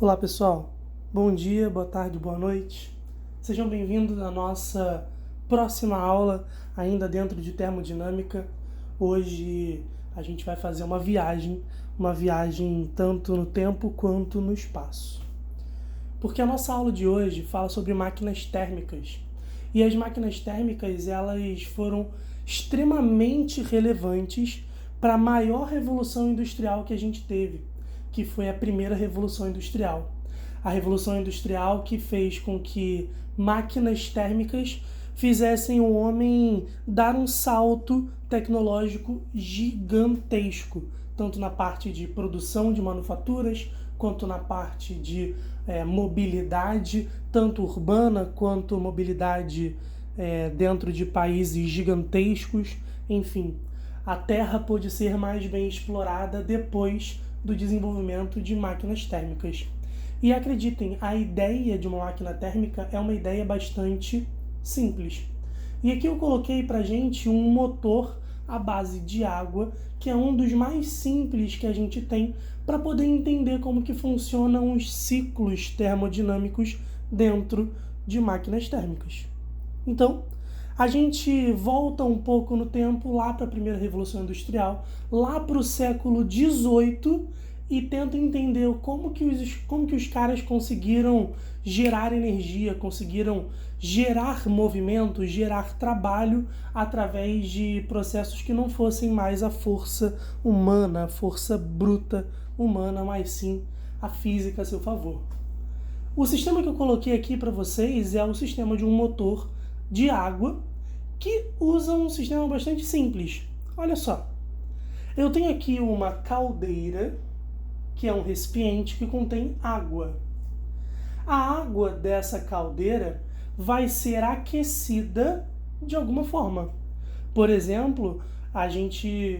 Olá pessoal, bom dia, boa tarde, boa noite. Sejam bem-vindos à nossa próxima aula, ainda dentro de termodinâmica. Hoje a gente vai fazer uma viagem tanto no tempo quanto no espaço. Porque a nossa aula de hoje fala sobre máquinas térmicas. E as máquinas térmicas, elas foram extremamente relevantes para a maior revolução industrial que a gente teve, que foi a primeira revolução industrial. A revolução industrial que fez com que máquinas térmicas fizessem o homem dar um salto tecnológico gigantesco, tanto na parte de produção de manufaturas, quanto na parte de mobilidade, tanto urbana quanto mobilidade dentro de países gigantescos. Enfim, a Terra pôde ser mais bem explorada depois do desenvolvimento de máquinas térmicas. E acreditem, a ideia de uma máquina térmica é uma ideia bastante simples. E aqui eu coloquei pra gente um motor à base de água, que é um dos mais simples que a gente tem para poder entender como que funcionam os ciclos termodinâmicos dentro de máquinas térmicas. Então, a gente volta um pouco no tempo, lá para a primeira Revolução Industrial, lá para o século XVIII, e tenta entender como que os caras conseguiram gerar energia, conseguiram gerar movimento, gerar trabalho através de processos que não fossem mais a força humana, a força bruta humana, mas sim a física a seu favor. O sistema que eu coloquei aqui para vocês é o sistema de um motor de água que usa um sistema bastante simples. Olha só, eu tenho aqui uma caldeira, que é um recipiente que contém água. A água dessa caldeira vai ser aquecida de alguma forma. Por exemplo, a gente,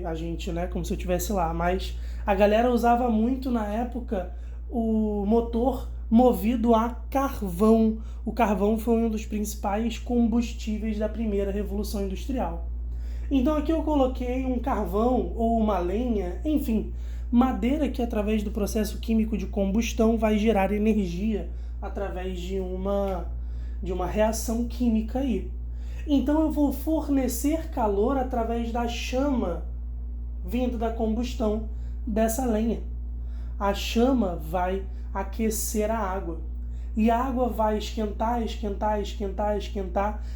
né, como se eu estivesse lá, mas a galera usava muito na época o motor movido a carvão. O carvão foi um dos principais combustíveis da primeira Revolução Industrial. Então aqui eu coloquei um carvão ou uma lenha, enfim, madeira que através do processo químico de combustão vai gerar energia através de uma reação química aí. Então eu vou fornecer calor através da chama vindo da combustão dessa lenha. A chama vai aquecer a água. E a água vai esquentar,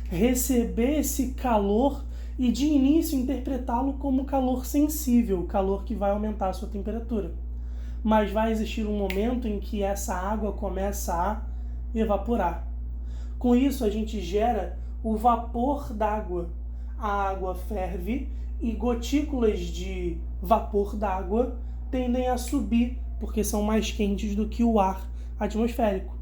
receber esse calor e de início interpretá-lo como calor sensível, calor que vai aumentar a sua temperatura. Mas vai existir um momento em que essa água começa a evaporar. Com isso a gente gera o vapor d'água. A água ferve e gotículas de vapor d'água tendem a subir porque são mais quentes do que o ar atmosférico.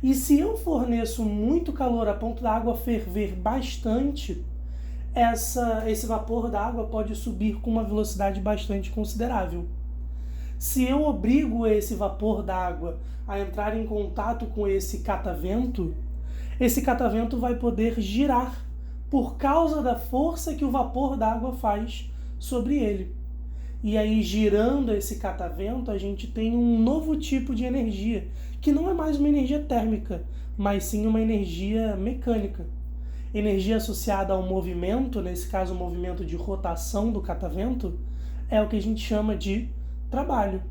E se eu forneço muito calor a ponto da água ferver bastante, esse vapor d'água pode subir com uma velocidade bastante considerável. Se eu obrigo esse vapor d'água a entrar em contato com esse catavento vai poder girar por causa da força que o vapor d'água faz sobre ele. E aí, girando esse catavento, a gente tem um novo tipo de energia, que não é mais uma energia térmica, mas sim uma energia mecânica. Energia associada ao movimento, nesse caso o movimento de rotação do catavento, é o que a gente chama de trabalho.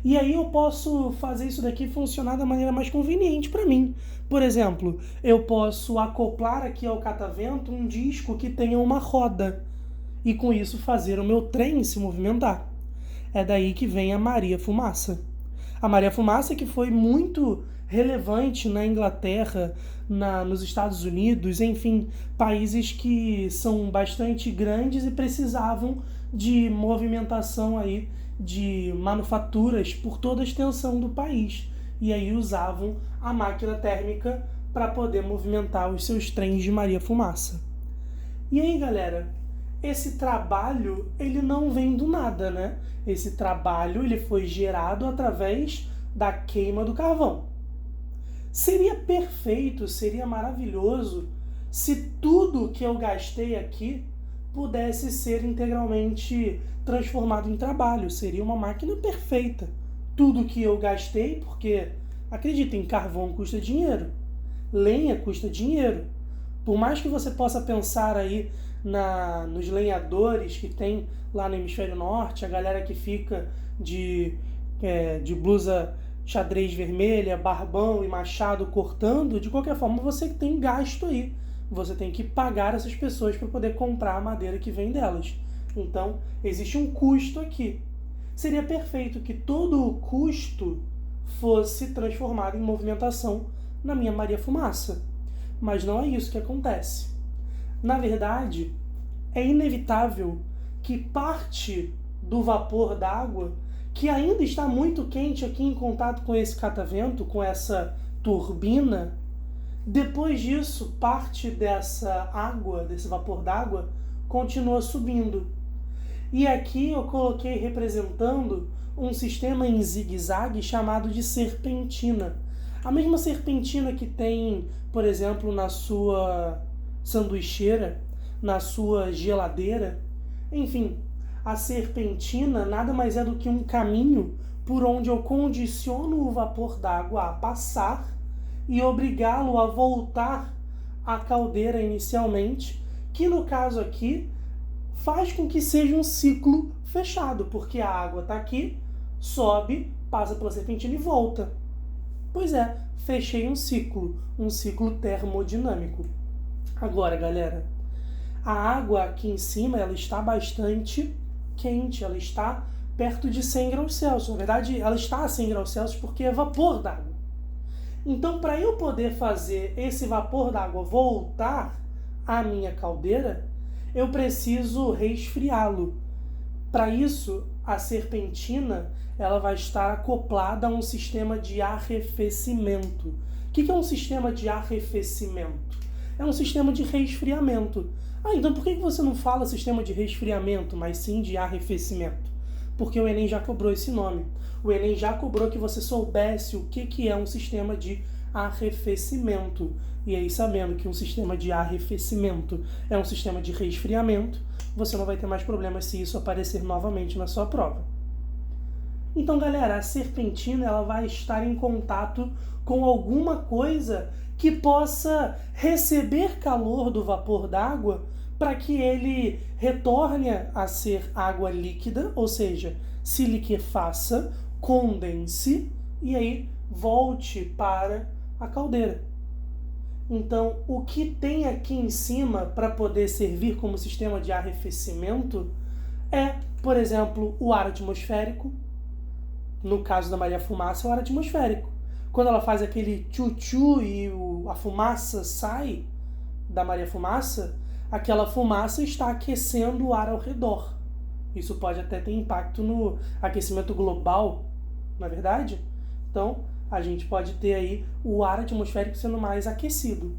E aí eu posso fazer isso daqui funcionar da maneira mais conveniente para mim. Por exemplo, eu posso acoplar aqui ao catavento um disco que tenha uma roda e com isso fazer o meu trem se movimentar. É daí que vem a Maria Fumaça. A Maria Fumaça que foi muito relevante na Inglaterra, nos Estados Unidos, enfim, países que são bastante grandes e precisavam de movimentação aí de manufaturas por toda a extensão do país. E aí usavam a máquina térmica para poder movimentar os seus trens de Maria Fumaça. E aí, galera, esse trabalho ele não vem do nada, né? Esse trabalho ele foi gerado através da queima do carvão. Seria perfeito, seria maravilhoso se tudo que eu gastei aqui pudesse ser integralmente transformado em trabalho. Seria uma máquina perfeita. Tudo que eu gastei, porque Acreditem, carvão custa dinheiro, lenha custa dinheiro. Por mais que você possa pensar aí nos lenhadores que tem lá no hemisfério norte, a galera que fica de blusa xadrez vermelha, barbão e machado cortando, de qualquer forma você tem gasto aí. Você tem que pagar essas pessoas para poder comprar a madeira que vem delas. Então, existe um custo aqui. Seria perfeito que todo o custo fosse transformado em movimentação na minha Maria Fumaça. Mas não é isso que acontece. Na verdade, é inevitável que parte do vapor d'água, que ainda está muito quente aqui em contato com esse catavento, com essa turbina, depois disso, parte dessa água, desse vapor d'água, continua subindo. E aqui eu coloquei representando um sistema em zigue-zague chamado de serpentina. A mesma serpentina que tem, por exemplo, na sua sanduicheira, na sua geladeira. Enfim, a serpentina nada mais é do que um caminho por onde eu condiciono o vapor d'água a passar e obrigá-lo a voltar à caldeira inicialmente, que no caso aqui faz com que seja um ciclo fechado, porque a água está aqui, sobe, passa pela serpentina e volta. Pois é, fechei um ciclo termodinâmico. Agora, galera, a água aqui em cima ela está bastante quente, ela está perto de 100 graus Celsius. Na verdade, ela está a 100 graus Celsius porque é vapor d'água. Então, para eu poder fazer esse vapor d'água voltar à minha caldeira, eu preciso resfriá-lo. Para isso, a serpentina ela vai estar acoplada a um sistema de arrefecimento. O que é um sistema de arrefecimento? É um sistema de resfriamento. Então por que você não fala sistema de resfriamento, mas sim de arrefecimento? Porque o Enem já cobrou esse nome. O Enem já cobrou que você soubesse o que é um sistema de arrefecimento. E aí, sabendo que um sistema de arrefecimento é um sistema de resfriamento, você não vai ter mais problemas se isso aparecer novamente na sua prova. Então, galera, a serpentina ela vai estar em contato com alguma coisa que possa receber calor do vapor d'água para que ele retorne a ser água líquida, ou seja, se liquefaça, condense e aí volte para a caldeira. Então, o que tem aqui em cima para poder servir como sistema de arrefecimento é, por exemplo, o ar atmosférico. No caso da Maria Fumaça, é o ar atmosférico. Quando ela faz aquele tchu-tchu e a fumaça sai da Maria Fumaça, aquela fumaça está aquecendo o ar ao redor. Isso pode até ter impacto no aquecimento global, não é verdade? Então, a gente pode ter aí o ar atmosférico sendo mais aquecido.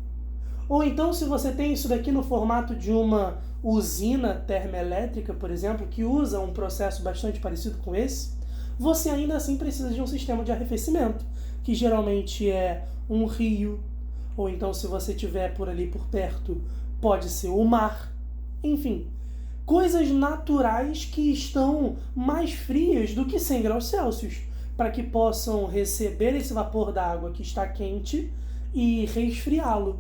Ou então, se você tem isso daqui no formato de uma usina termoelétrica, por exemplo, que usa um processo bastante parecido com esse, você ainda assim precisa de um sistema de arrefecimento, que geralmente é um rio, ou então se você tiver por ali por perto, pode ser o mar. Enfim, coisas naturais que estão mais frias do que 100 graus Celsius, para que possam receber esse vapor d'água que está quente e resfriá-lo.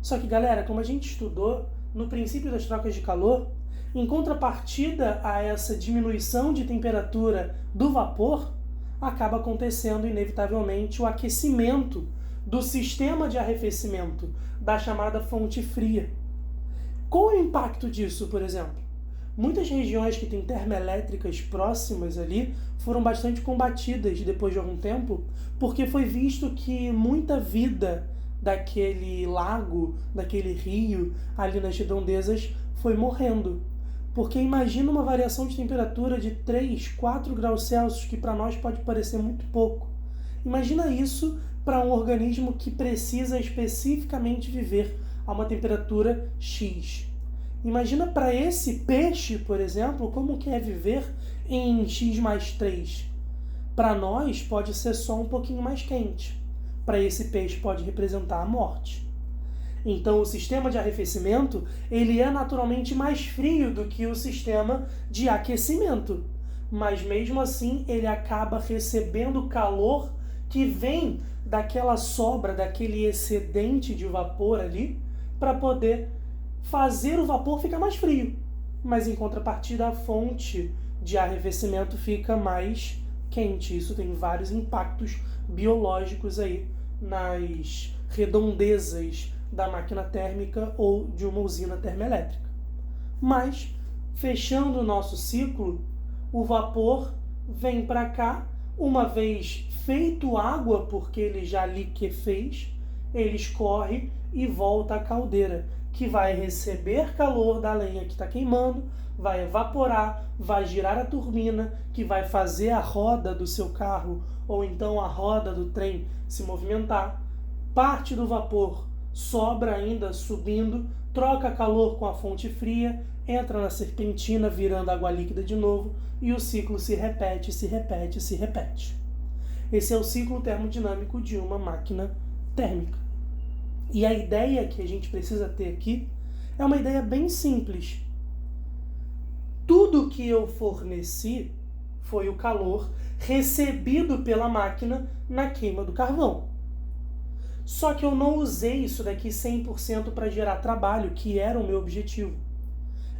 Só que, galera, como a gente estudou no princípio das trocas de calor, em contrapartida a essa diminuição de temperatura do vapor, acaba acontecendo inevitavelmente o aquecimento do sistema de arrefecimento, da chamada fonte fria. Qual é o impacto disso, por exemplo? Muitas regiões que têm termoelétricas próximas ali foram bastante combatidas depois de algum tempo, porque foi visto que muita vida daquele lago, daquele rio, ali nas redondezas, foi morrendo. Porque imagina uma variação de temperatura de 3, 4 graus Celsius, que para nós pode parecer muito pouco. Imagina isso para um organismo que precisa especificamente viver a uma temperatura X. Imagina para esse peixe, por exemplo, como que é viver em X mais 3. Para nós pode ser só um pouquinho mais quente. Para esse peixe pode representar a morte. Então o sistema de arrefecimento ele é naturalmente mais frio do que o sistema de aquecimento. Mas mesmo assim ele acaba recebendo calor que vem daquela sobra, daquele excedente de vapor ali, para poder fazer o vapor ficar mais frio. Mas em contrapartida, a fonte de arrefecimento fica mais quente. Isso tem vários impactos biológicos aí nas redondezas da máquina térmica ou de uma usina termoelétrica. Mas, fechando o nosso ciclo, o vapor vem para cá, uma vez feito água, porque ele já liquefez, ele escorre e volta à caldeira, que vai receber calor da lenha que está queimando, vai evaporar, vai girar a turbina, que vai fazer a roda do seu carro ou então a roda do trem se movimentar. Parte do vapor sobra ainda subindo, troca calor com a fonte fria, entra na serpentina virando água líquida de novo e o ciclo se repete, se repete, se repete. Esse é o ciclo termodinâmico de uma máquina térmica. E a ideia que a gente precisa ter aqui é uma ideia bem simples. Tudo que eu forneci foi o calor recebido pela máquina na queima do carvão. Só que eu não usei isso daqui 100% para gerar trabalho, que era o meu objetivo.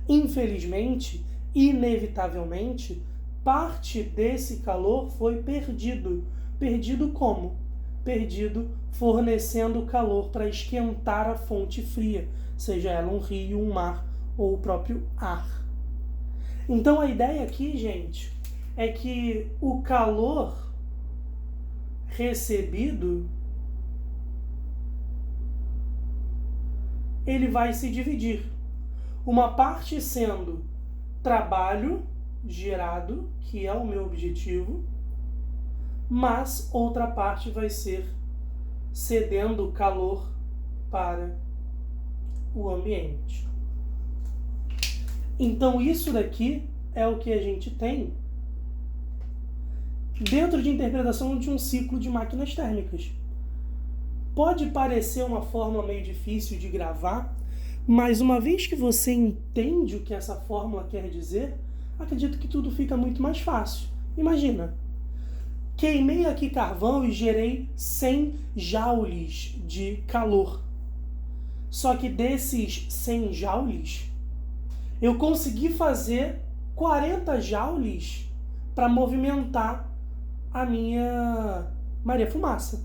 Infelizmente, inevitavelmente, parte desse calor foi perdido. Perdido como? Perdido fornecendo calor para esquentar a fonte fria, seja ela um rio, um mar ou o próprio ar. Então a ideia aqui, gente, é que o calor recebido ele vai se dividir. Uma parte sendo trabalho gerado, que é o meu objetivo, mas outra parte vai ser cedendo calor para o ambiente. Então isso daqui é o que a gente tem dentro de interpretação de um ciclo de máquinas térmicas. Pode parecer uma fórmula meio difícil de gravar, mas uma vez que você entende o que essa fórmula quer dizer, acredito que tudo fica muito mais fácil. Imagina, queimei aqui carvão e gerei 100 joules de calor. Só que desses 100 joules, eu consegui fazer 40 joules para movimentar a minha Maria Fumaça.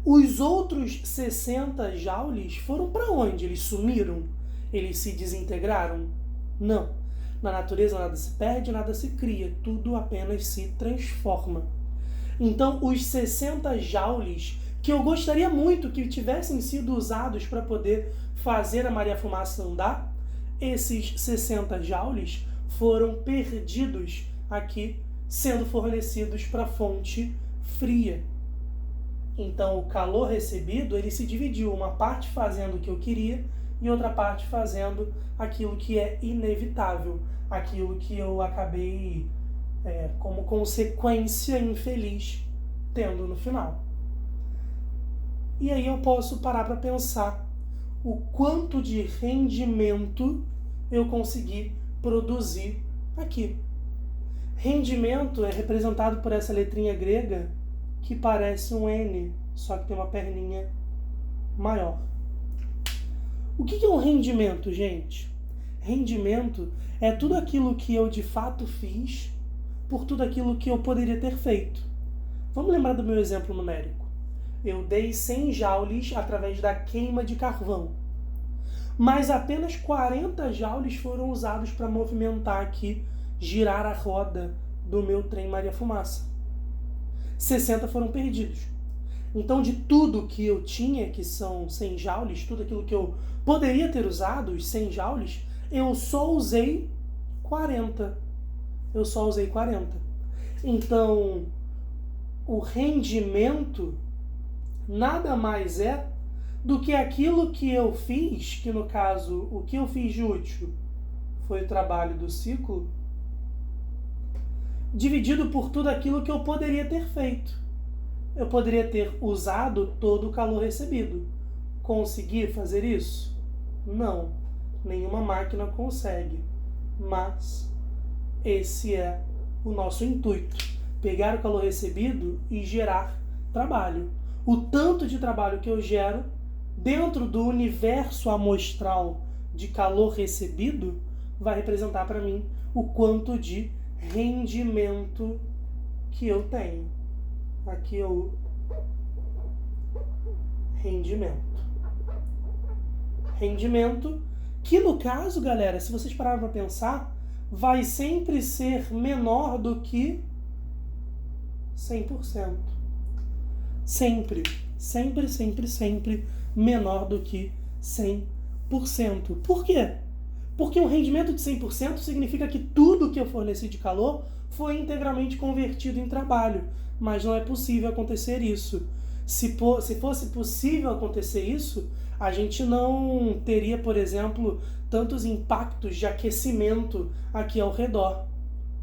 Os outros 60 joules foram para onde? Eles sumiram? Eles se desintegraram? Não. Na natureza nada se perde, nada se cria. Tudo apenas se transforma. Então, os 60 joules que eu gostaria muito que tivessem sido usados para poder fazer a Maria Fumaça andar, esses 60 joules foram perdidos aqui, sendo fornecidos para a fonte fria. Então, o calor recebido, ele se dividiu, uma parte fazendo o que eu queria e outra parte fazendo aquilo que é inevitável, aquilo que eu acabei, como consequência infeliz, tendo no final. E aí eu posso parar para pensar o quanto de rendimento eu consegui produzir aqui. Rendimento é representado por essa letrinha grega que parece um N, só que tem uma perninha maior. O que é um rendimento, gente? Rendimento é tudo aquilo que eu de fato fiz por tudo aquilo que eu poderia ter feito. Vamos lembrar do meu exemplo numérico. Eu dei 100 joules através da queima de carvão, mas apenas 40 joules foram usados para movimentar aqui, girar a roda do meu trem Maria Fumaça. 60 foram perdidos. Então, de tudo que eu tinha, que são 100 joules, tudo aquilo que eu poderia ter usado, os 100 joules, eu só usei 40. Eu só usei 40. Então, o rendimento nada mais é do que aquilo que eu fiz, que no caso, o que eu fiz de útil foi o trabalho do ciclo, dividido por tudo aquilo que eu poderia ter feito. Eu poderia ter usado todo o calor recebido. Consegui fazer isso? Não. Nenhuma máquina consegue. Mas esse é o nosso intuito. Pegar o calor recebido e gerar trabalho. O tanto de trabalho que eu gero dentro do universo amostral de calor recebido vai representar para mim o quanto de rendimento que eu tenho. Aqui é o rendimento. Rendimento que, no caso, galera, se vocês pararem para pensar, vai sempre ser menor do que 100%. Sempre menor do que 100%. Por quê? Porque um rendimento de 100% significa que tudo que eu forneci de calor foi integralmente convertido em trabalho. Mas não é possível acontecer isso. Se fosse possível acontecer isso, a gente não teria, por exemplo, tantos impactos de aquecimento aqui ao redor.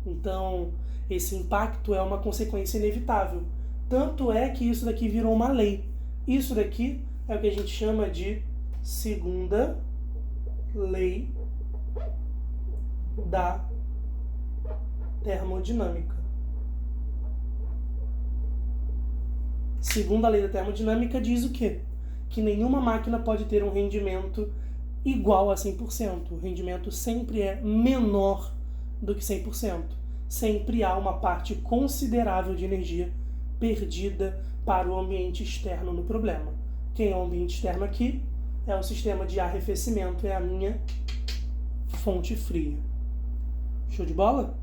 Então, esse impacto é uma consequência inevitável. Tanto é que isso daqui virou uma lei. Isso daqui é o que a gente chama de segunda lei da termodinâmica. Segunda lei da termodinâmica diz o quê? Que nenhuma máquina pode ter um rendimento igual a 100%. O rendimento sempre é menor do que 100%. Sempre há uma parte considerável de energia perdida para o ambiente externo no problema. Quem é o ambiente externo aqui? É o sistema de arrefecimento, é a minha fonte fria. Show de bola?